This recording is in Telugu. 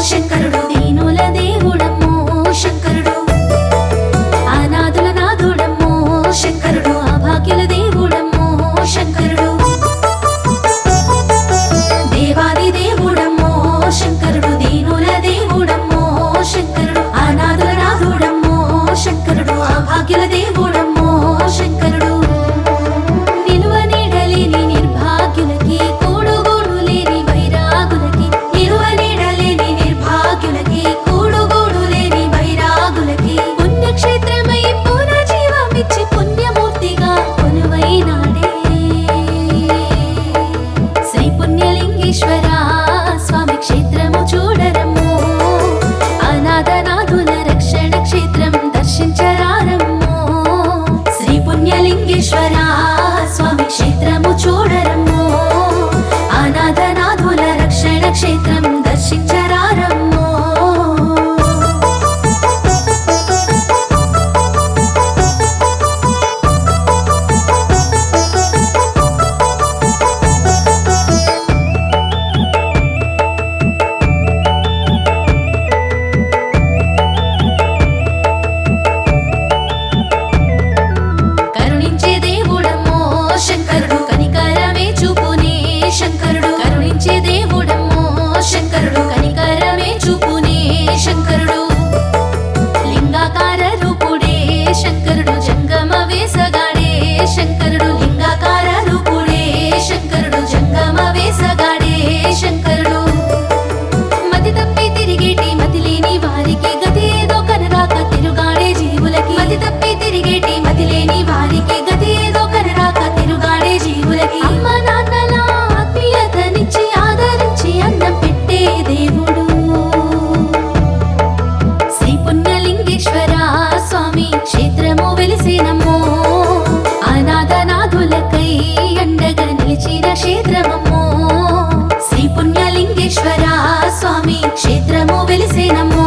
శంకరుడు దీనుల దేవుడమ్మో శంకరుడు, అనాథుల నాథుడమ్మో శంకరుడు, అభాగ్యుల దేవుడమ్మో శంకరుడు. దేవాది దేవుడమ్మో శంకరుడు దీనుల దేవుడమ్మో శంకరుడు, అనాథుల నాథుడమ్మో శంకరుడు, అభాగ్యుల దేవుడమ్మో శంకరుడు. నిలువ నీడలేని నిర్భాగ్యులకి, కూడుగోడు లేని వైరాగులకి, నిలువ నీడలేని నిర్భాగ్యులకి, కూడుగోడు లేని వైరాగులకి, పుణ్యక్షేత్రమై పునర్జీవమిచ్చి పుణ్యమూర్తిగా కొలువైనాడే శ్రీ పుణ్యలింగేశ్వర స్వామి క్షేత్రము చూడరమ్మో, అనాథనాథుల రక్షణ క్షేత్రం దర్శించరారమ్మో. శ్రీ పుణ్యలింగేశ్వర స్వామి క్షేత్రము చూడరమ్మో, అనాథనాథుల రక్షణ క్షేత్రం దర్శించరారమ్మో. కరుణించే దేవుడమ్మో శంకరుడు, కనికరమే చూపునే శంకరుడు, కరుణించే దేవుడమ్మో శంకరుడు, కనికరమే చూపునే శంకరుడు. లింగాకార రూపుడే శంకరుడు, జంగమ వేసగాడే శంకరుడు, లింగాకార రూపుడే శంకరుడు, జంగమ వేసగాడే శంకరుడు. మతి తప్పి తిరిగేటి మతి లేని వారికి గతి ఏదో కనరాక తిరుగాడే జీవులకి, మతి తప్పి తిరిగేటి మతి లేని వారికి గతి ఏదో కనరాక తిరుగాడే జీవులకి, అమ్మ నాన్నల ఆత్మీయతనిచ్చి ఆదరించి అన్నం పెట్టే దేవుడు శ్రీ పుణ్యలింగేశ్వర స్వామి క్షేత్రము వెలిసినమ్మో, అనాథనాథులకై అండగా నిలిచిన క్షేత్రమమ్మో. శ్రీ పుణ్యలింగేశ్వర స్వామి క్షేత్రము వెలిసినమ్మో,